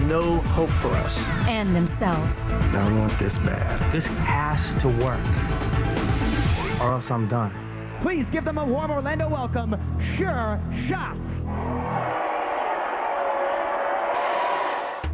no hope for us. And themselves. I want this bad. This has to work, or else I'm done. Please give them a warm Orlando welcome, Sure Shot.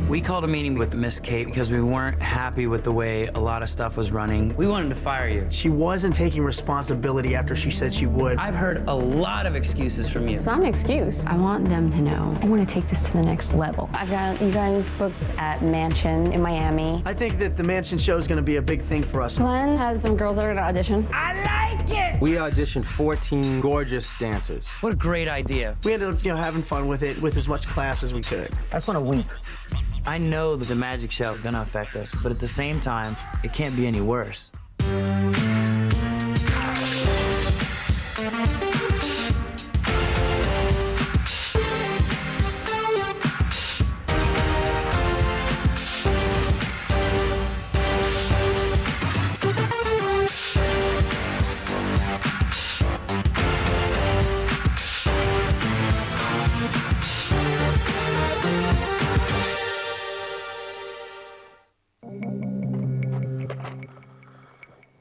We called a meeting with Miss Kate because we weren't happy with the way a lot of stuff was running. We wanted to fire you. She wasn't taking responsibility after she said she would. I've heard a lot of excuses from you. It's not an excuse. I want them to know. I want to take this to the next level. I've got you guys booked at Mansion in Miami. I think that the Mansion show is going to be a big thing for us. Glenn has some girls that are going to audition. I like it! We auditioned 14 gorgeous dancers. What a great idea. We ended up, having fun with it with as much class as we could. That's when a week. I know that the magic show is gonna affect us, but at the same time, it can't be any worse.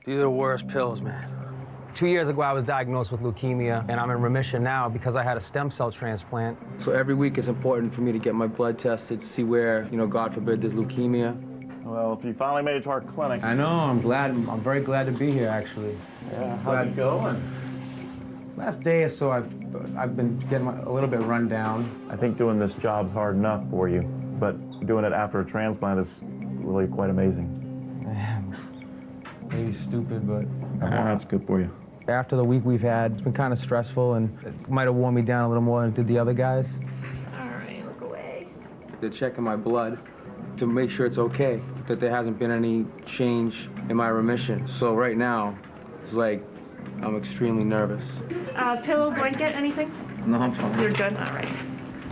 These are the worst pills, man. 2 years ago, I was diagnosed with leukemia, and I'm in remission now because I had a stem cell transplant. So every week it's important for me to get my blood tested to see where, God forbid, there's leukemia. Well, if you finally made it to our clinic. I know, I'm glad. I'm very glad to be here, actually. Yeah, how's it going? Last day or so, I've been getting a little bit run down. I think doing this job's hard enough for you, but doing it after a transplant is really quite amazing. Maybe stupid, but... That's good for you. After the week we've had, it's been kind of stressful, and it might have worn me down a little more than it did the other guys. All right, look away. They're checking my blood to make sure it's okay, that there hasn't been any change in my remission. So right now, it's like I'm extremely nervous. Pillow, blanket, anything? No, I'm fine. You're good? All right.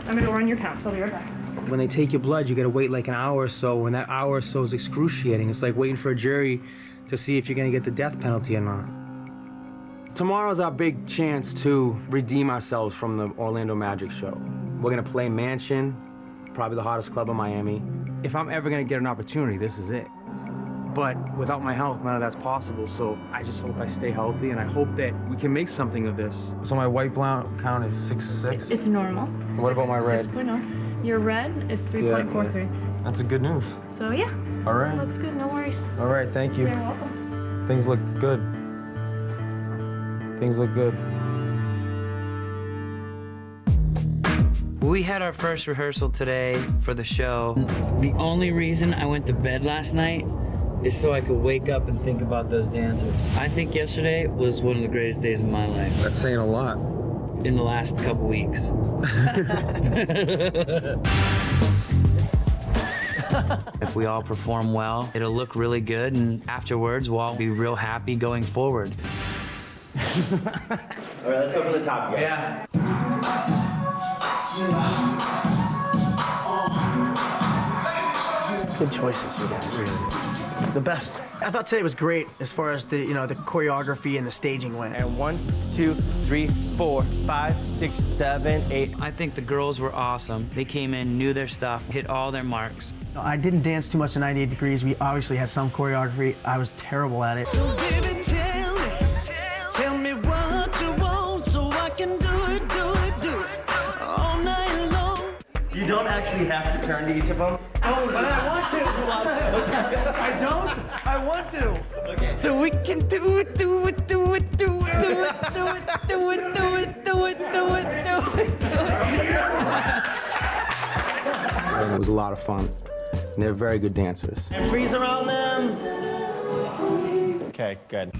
I'm gonna run your counts. I'll be right back. When they take your blood, you gotta wait like an hour or so, and that hour or so is excruciating. It's like waiting for a jury to see if you're gonna get the death penalty or not. Tomorrow's our big chance to redeem ourselves from the Orlando Magic Show. We're gonna play Mansion, probably the hottest club in Miami. If I'm ever gonna get an opportunity, this is it. But without my health, none of that's possible, so I just hope I stay healthy, and I hope that we can make something of this. So my white count is 6'6". It's normal. What about my red? 6.0. Your red is 3.43. That's a good news. So yeah. All right. Looks good, no worries. All right, thank you. You're welcome. Things look good. Things look good. We had our first rehearsal today for the show. The only reason I went to bed last night is so I could wake up and think about those dancers. I think yesterday was one of the greatest days of my life. That's saying a lot. In the last couple weeks. If we all perform well, it'll look really good, and afterwards, we'll all be real happy going forward. All right, let's go from the top, guys. Yeah. Good choices, you guys, really. The best. I thought today was great as far as the, the choreography and the staging went. And 1, 2, 3, 4, 5, 6, 7, 8. I think the girls were awesome. They came in, knew their stuff, hit all their marks. I didn't dance too much in 98 Degrees. We obviously had some choreography. I was terrible at it. So baby, tell me what you want so I can do it all night long. You don't actually have to turn to each of them. Oh, but I want to. I don't. I want to. Okay. So we can do it, do it, do it, do it, do it, do it, do it, do it, do it, do it, do it. It was a lot of fun. And they're very good dancers. And freeze around them. Okay, good.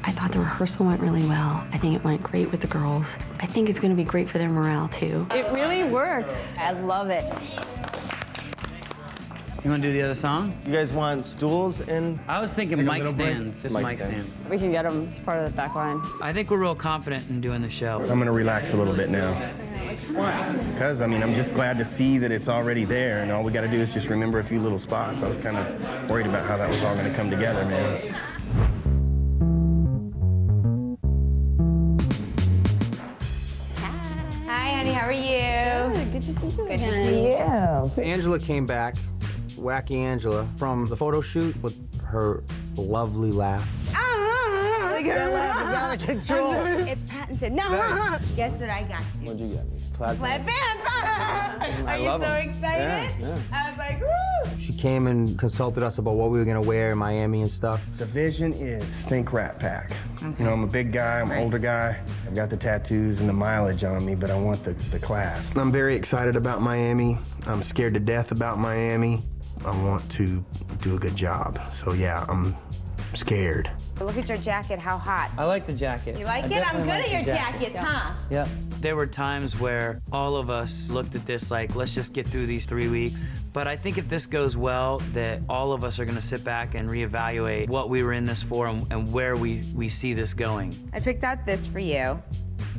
I thought the rehearsal went really well. I think it went great with the girls. I think it's gonna be great for their morale, too. It really worked. I love it. You want to do the other song? You guys want stools in? I was thinking mic stands. Just mic stand. We can get them. It's part of the back line. I think we're real confident in doing the show. I'm gonna relax a little bit now. Why? Because, I'm just glad to see that it's already there, and all we gotta do is just remember a few little spots. I was kind of worried about how that was all gonna come together, man. Hi, honey, how are you? Good to see you Good to see you. Angela came back, Wacky Angela, from the photo shoot with her lovely laugh. That laugh is out of control. It's patented. No. Guess what I got you? What'd you get me? Plaid pants. Are you so excited? Yeah. I was like, woo! She came and consulted us about what we were gonna wear in Miami and stuff. The vision is Stink Rat Pack. You know, I'm a big guy, I'm an older guy. I've got the tattoos and the mileage on me, but I want the class. I'm very excited about Miami. I'm scared to death about Miami. I want to do a good job. So yeah, I'm scared. Look at your jacket, how hot. I like the jacket. You like it? I'm good at your jackets, huh? Yep. There were times where all of us looked at this like, let's just get through these 3 weeks. But I think if this goes well, that all of us are gonna sit back and reevaluate what we were in this for and where we see this going. I picked out this for you.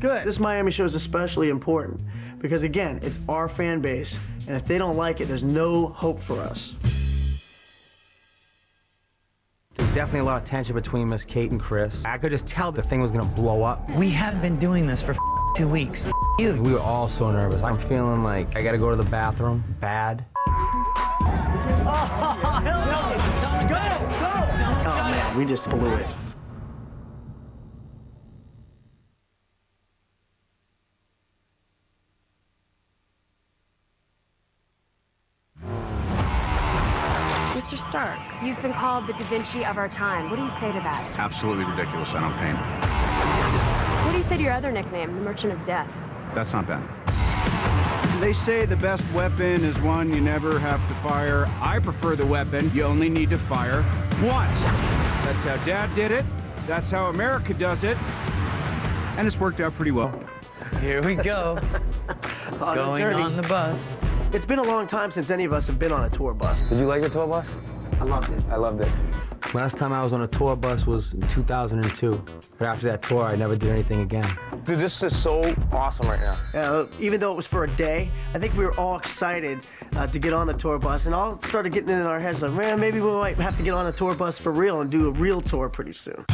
Good. This Miami show is especially important because, again, it's our fan base, and if they don't like it, there's no hope for us. There's definitely a lot of tension between Miss Kate and Chris. I could just tell the thing was gonna blow up. We have been doing this for 2 weeks. You. We were all so nervous. I'm feeling like I gotta go to the bathroom bad. Oh, man, we just blew it. Mr. Stark, you've been called the Da Vinci of our time. What do you say to that? Absolutely ridiculous. I don't paint. What do you say to your other nickname, the Merchant of Death? That's not bad. They say the best weapon is one you never have to fire. I prefer the weapon you only need to fire once. That's how Dad did it. That's how America does it. And it's worked out pretty well. Here we go. Going on the bus. It's been a long time since any of us have been on a tour bus. Did you like the tour bus? I loved it. I loved it. Last time I was on a tour bus was in 2002. But after that tour, I never did anything again. Dude, this is so awesome right now. Even though it was for a day, I think we were all excited to get on the tour bus, and all started getting in our heads like, man, maybe we might have to get on a tour bus for real and do a real tour pretty soon.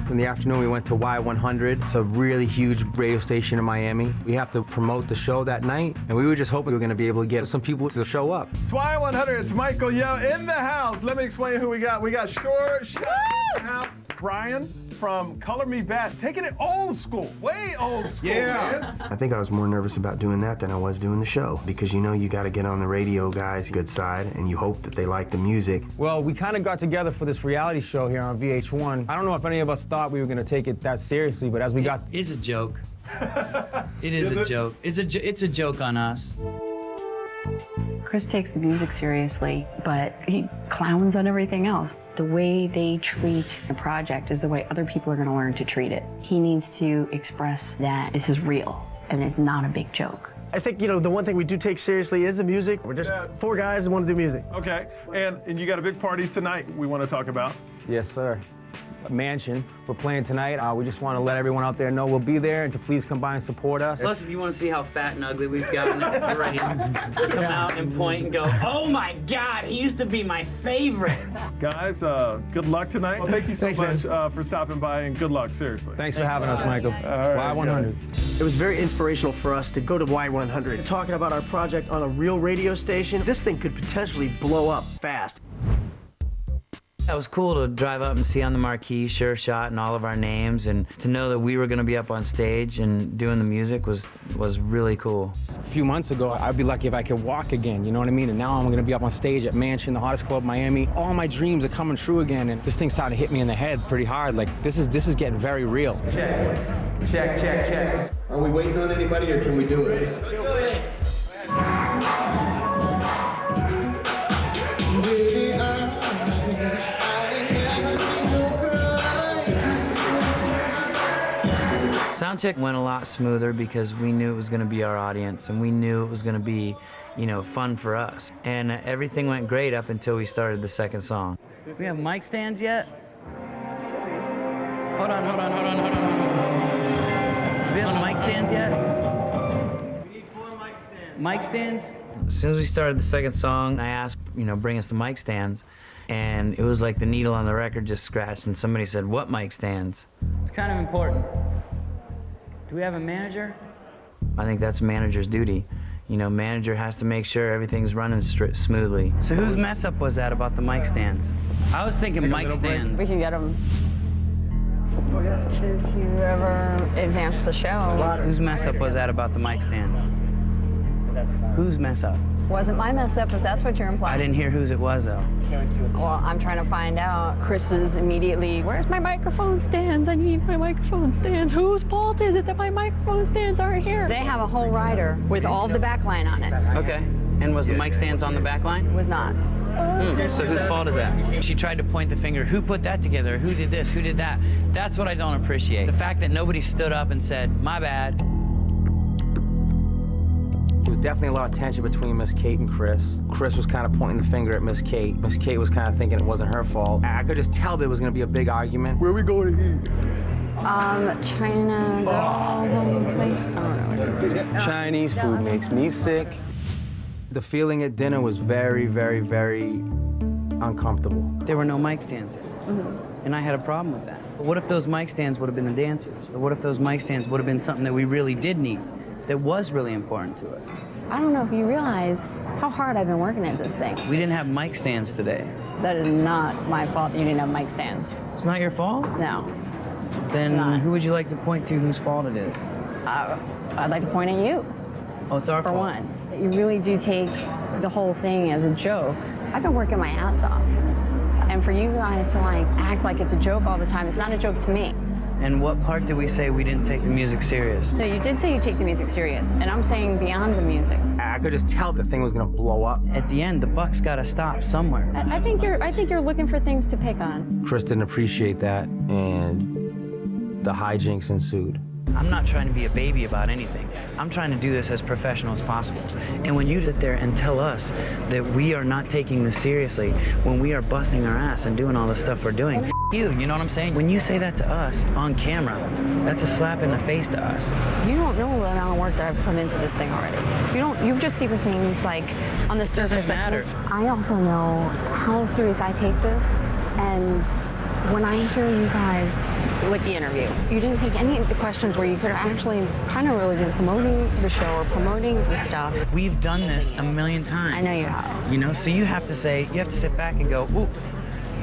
In the afternoon, we went to Y100. It's a really huge radio station in Miami. We have to promote the show that night, and we were just hoping we were going to be able to get some people to show up. It's Y100. It's Michael Yo in the house. Let me explain who we got. We got Short Shot in the house. Brian from Color Me Bad, taking it old school, way old school. Yeah. I think I was more nervous about doing that than I was doing the show because you know you got to get on the radio guys' good side and you hope that they like the music. Well, we kind of got together for this reality show here on VH1. I don't know if any of us thought we were going to take it that seriously, but as we got... It's a joke. It is a joke. It's a joke on us. Chris takes the music seriously, but he clowns on everything else. The way they treat a project is the way other people are going to learn to treat it. He needs to express that this is real and it's not a big joke. I think, you know, the one thing we do take seriously is the music. We're just four guys that want to do music. Okay, and you got a big party tonight we want to talk about. Yes, sir. Mansion. We're playing tonight. We just want to let everyone out there know we'll be there and to please come by and support us. Plus, if you want to see how fat and ugly we've gotten, it's great to come out and point and go, oh my God, he used to be my favorite. Guys, good luck tonight. Well, thank you so much for stopping by, and good luck, seriously. Thanks for having us, Michael. All right, Y100. It was very inspirational for us to go to Y100. Talking about our project on a real radio station, this thing could potentially blow up fast. It was cool to drive up and see on the marquee Sure Shot and all of our names, and to know that we were going to be up on stage and doing the music was really cool. A few months ago, I'd be lucky if I could walk again, you know what I mean? And now I'm going to be up on stage at Mansion, the hottest club in Miami. All my dreams are coming true again, and this thing started to hit me in the head pretty hard. Like, this is getting very real. Check. Are we waiting on anybody, or can we do it? Let's do it. Soundcheck went a lot smoother because we knew it was going to be our audience, and we knew it was going to be, you know, fun for us. And everything went great up until we started the second song. Do we have mic stands yet? Hold on. Do we have mic stands yet? We need 4 mic stands. Mic stands? As soon as we started the second song, I asked, you know, bring us the mic stands. and it was like the needle on the record just scratched, and somebody said, "What mic stands?" It's kind of important. Do we have a manager? I think that's manager's duty. You know, manager has to make sure everyth's running smoothly. So whose mess up was that about the mic stands? I was thinking mic stands. We can get them. Since you ever advanced the show. Whose mess up was that about the mic stands? Whose mess up? Wasn't my mess up, if that's what you're implying. I didn't hear whose it was, though. Well, I'm trying to find out. Chris is immediately, where's my microphone stands? I need my microphone stands. Whose fault is it that my microphone stands aren't here? They have a whole rider with all of the backline on it. Okay. And was the mic stands on the back line? Was not. So whose fault is that? She tried to point the finger. Who put that together? Who did this? Who did that? That's what I don't appreciate. The fact that nobody stood up and said, "My bad." There was definitely a lot of tension between Miss Kate and Chris. Chris was kind of pointing the finger at Miss Kate. Miss Kate was kind of thinking it wasn't her fault. I could just tell there was going to be a big argument. Where are we going to eat? China girl place. I don't know. Chinese food makes me sick. The feeling at dinner was very, very, very uncomfortable. There were no mic stands. And I had a problem with that. But what if those mic stands would have been the dancers? Or what if those mic stands would have been something that we really did need, that was really important to us? I don't know if you realize how hard I've been working at this thing. We didn't have mic stands today. That is not my fault that you didn't have mic stands. It's not your fault? No. Then who would you like to point to whose fault it is? I'd like to point at you. Oh, it's our for fault. one. You really do take the whole thing as a joke. I've been working my ass off. And for you guys to like act like it's a joke all the time, it's not a joke to me. And what part did we say we didn't take the music serious? No, you did say you take the music serious, and I'm saying beyond the music. I could just tell the thing was gonna blow up. At the end, the buck's gotta stop somewhere. I think you're looking for things to pick on. Chris didn't appreciate that, and the hijinks ensued. I'm not trying to be a baby about anything. I'm trying to do this as professional as possible. And when you sit there and tell us that we are not taking this seriously, when we are busting our ass and doing all the stuff we're doing, you know what I'm saying? When you say that to us on camera, that's a slap in the face to us. You don't know the amount of work that I've put into this thing already. You just see the things like on the surface. Doesn't matter. I also know how serious I take this, and when I hear you guys, like the interview, you didn't take any of the questions where you could have actually kind of really been promoting the show or promoting the stuff. We've done this a million times. I know you have. You know, so you have to sit back and go, ooh,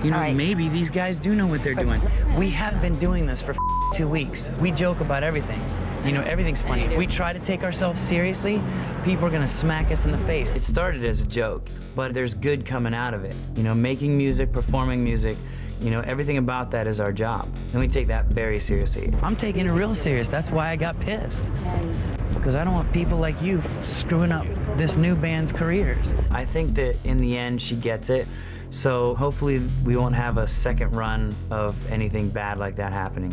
you know, maybe these guys do know what they're doing. We have been doing this for 2 weeks. We joke about everything. You know, everything's funny. If we try to take ourselves seriously, people are gonna smack us in the face. It started as a joke, but there's good coming out of it. You know, making music, performing music, you know, everything about that is our job. And we take that very seriously. I'm taking it real serious. That's why I got pissed. Because I don't want people like you screwing up this new band's careers. I think that in the end, she gets it. So hopefully we won't have a second run of anything bad like that happening.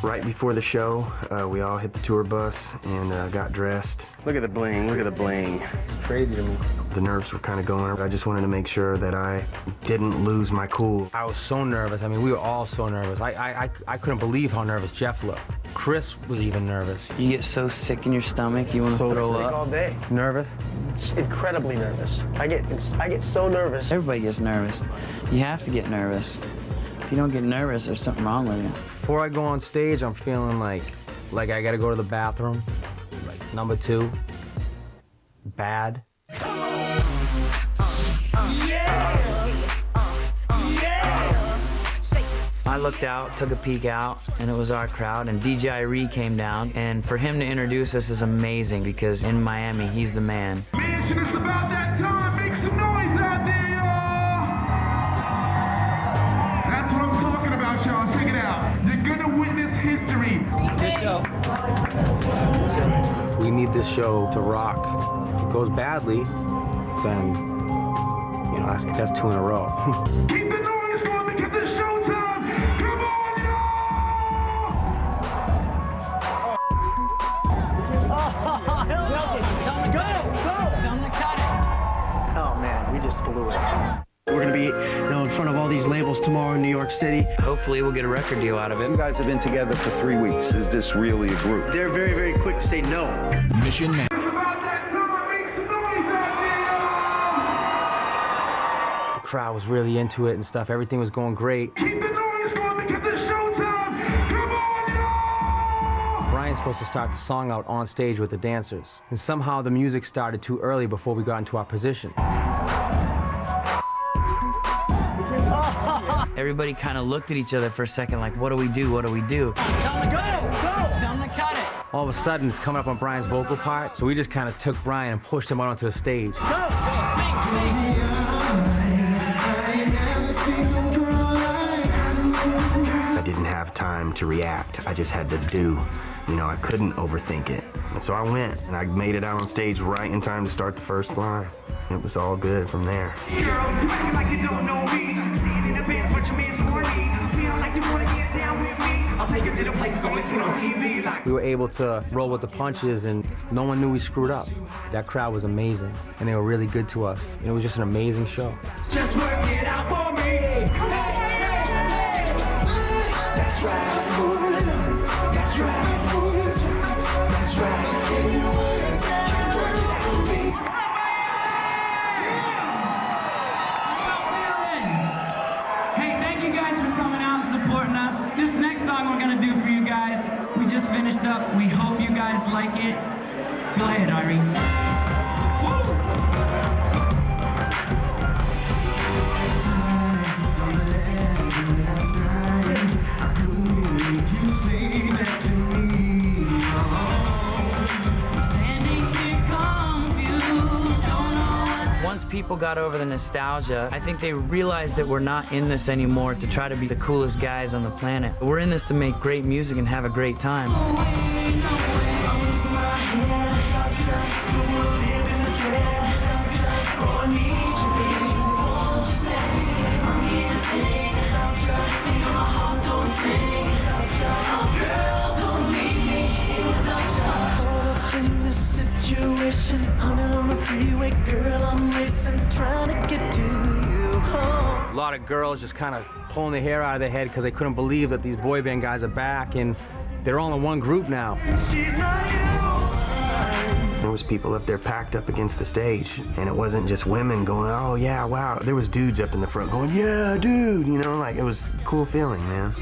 Right before the show, we all hit the tour bus and got dressed. Look at the bling, look at the bling. It's crazy to me. The nerves were kind of going. I just wanted to make sure that I didn't lose my cool. I was so nervous. I mean, we were all so nervous. I couldn't believe how nervous Jeff looked. Chris was even nervous. You get so sick in your stomach, you want to throw Sick up. all day. Nervous? It's incredibly nervous. I get so nervous. Everybody gets nervous. You have to get nervous. If you don't get nervous, there's something wrong with you. Before I go on stage, I'm feeling like I gotta go to the bathroom. Like number 2, bad. I looked out, took a peek out, and it was our crowd, and DJ Irie came down, and for him to introduce us is amazing, because in Miami, he's the man. Mansion, it's about that time. Make some noise out there, y'all. That's what I'm talking about, y'all. Check it out. You're gonna witness history. This show. We need this show to rock. If it goes badly, then, you know, that's 2 in a row. Keep the noise going because it's showtime. Come on, y'all. Oh man, we just blew it. We're We're gonna be, in front of all these labels tomorrow in New York City. Hopefully we'll get a record deal out of it. You guys have been together for 3 weeks. Is this really a group? They're very, very quick to say no. Mission Man. The crowd was really into it and stuff. Everything was going great. Keep the noise going because it's showtime. Come on, y'all! Brian's supposed to start the song out on stage with the dancers. And somehow the music started too early before we got into our position. Everybody kind of looked at each other for a second like, what do we do? What do we do? Tell them to go! Tell them to cut it! All of a sudden, it's coming up on Brian's vocal part, so we just kind of took Brian and pushed him out onto the stage. Go! I didn't have time to react. I just had to do. I couldn't overthink it. And so I went, and I made it out on stage right in time to start the first line. It was all good from there. Girl, you acting like you don't know me. Seeing in advance what you mean for me. Feel like you wanna get down with me. I'll take you to the places only seen on TV. Like We were able to roll with the punches, and no one knew we screwed up. That crowd was amazing, and they were really good to us. And it was just an amazing show. just work it out for me. Hey, hey, hey. That's right, move it. That's right, move it. That's right. Can you work that? Can you work it out for me? Hey, thank you guys for coming out and supporting us. This next song we're gonna do for you guys, we just finished up. We hope you guys like it. Go ahead, Irene. Once people got over the nostalgia, I think they realized that we're not in this anymore to try to be the coolest guys on the planet. We're in this to make great music and have a great time. A lot of girls just kind of pulling their hair out of their head because they couldn't believe that these boy band guys are back, and they're all in one group now. There was people up there packed up against the stage, and it wasn't just women going, oh yeah, wow. There was dudes up in the front going, yeah, dude, like it was a cool feeling, man.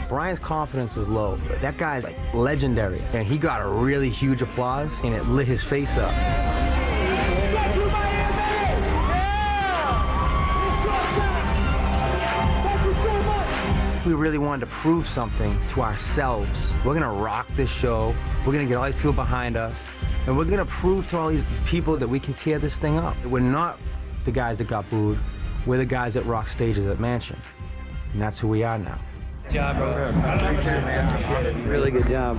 Brian's confidence is low, but that guy's like legendary, and he got a really huge applause, and it lit his face up. We really wanted to prove something to ourselves. We're gonna rock this show, we're gonna get all these people behind us, and we're gonna prove to all these people that we can tear this thing up. We're not the guys that got booed, we're the guys that rock stages at Mansion, and that's who we are now. Good job, bro. Really good job.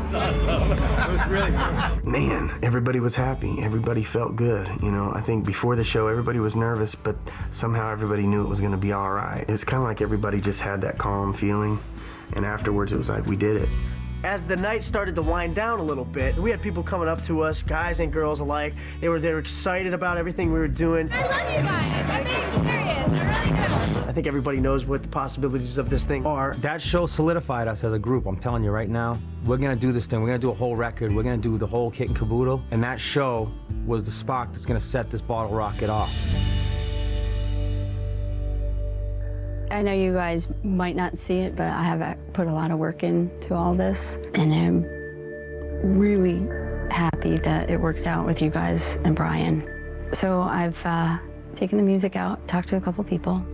Man, everybody was happy. Everybody felt good. I think before the show, everybody was nervous, but somehow everybody knew it was going to be all right. It was kind of like everybody just had that calm feeling, and afterwards it was like, we did it. As the night started to wind down a little bit, we had people coming up to us, guys and girls alike. They were excited about everything we were doing. I love you guys. I think it's serious. You're really good. I think everybody knows what the possibilities of this thing are. That show solidified us as a group, I'm telling you right now. We're gonna do this thing, we're gonna do a whole record, we're gonna do the whole kit and caboodle, and that show was the spark that's gonna set this bottle rocket off. I know you guys might not see it, but I have put a lot of work into all this, and I'm really happy that it worked out with you guys and Brian. So I've taken the music out, talked to a couple people,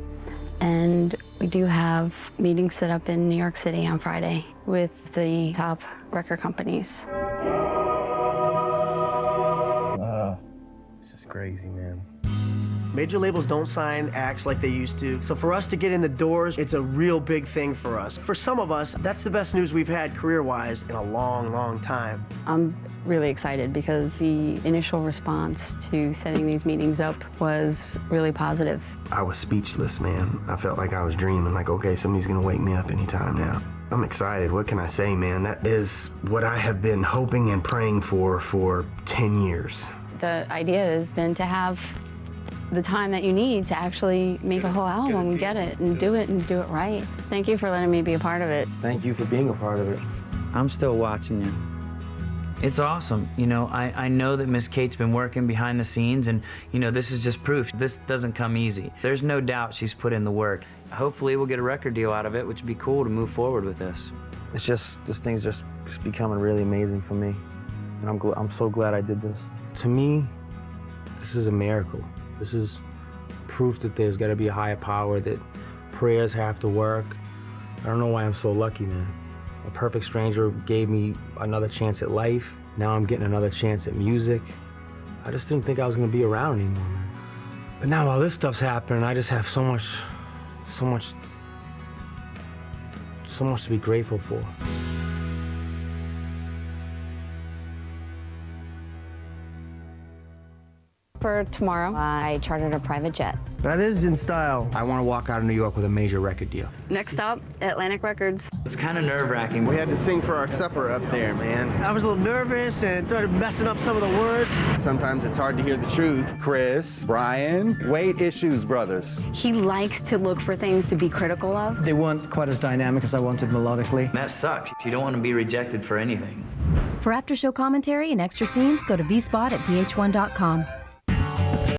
and we do have meetings set up in New York City on Friday with the top record companies. Wow. This is crazy, man. Major labels don't sign acts like they used to. So for us to get in the doors, it's a real big thing for us. For some of us, that's the best news we've had career-wise in a long, long time. I'm really excited because the initial response to setting these meetings up was really positive. I was speechless, man. I felt like I was dreaming, like, okay, somebody's gonna wake me up anytime now. I'm excited. What can I say, man? That is what I have been hoping and praying for 10 years. The idea is then to have the time that you need to actually make a whole album and get it and do it right. Thank you for letting me be a part of it. Thank you for being a part of it. I'm still watching you. It's awesome. You know, I know that Miss Kate's been working behind the scenes, and, you know, this is just proof. This doesn't come easy. There's no doubt she's put in the work. Hopefully we'll get a record deal out of it, which would be cool to move forward with this. It's just, this thing's just becoming really amazing for me. And I'm so glad I did this. To me, this is a miracle. This is proof that there's got to be a higher power, that prayers have to work. I don't know why I'm so lucky, man. A perfect stranger gave me another chance at life. Now I'm getting another chance at music. I just didn't think I was gonna be around anymore, man. But now all this stuff's happening, I just have so much to be grateful for. For tomorrow, I chartered a private jet. That is in style. I want to walk out of New York with a major record deal. Next up, Atlantic Records. It's kind of nerve-wracking. We had to sing for our supper up there, man. I was a little nervous and started messing up some of the words. Sometimes it's hard to hear the truth. Chris, Brian, weight issues, brothers. He likes to look for things to be critical of. They weren't quite as dynamic as I wanted melodically. That sucks. You don't want to be rejected for anything. For after-show commentary and extra scenes, go to vspot@vh1.com.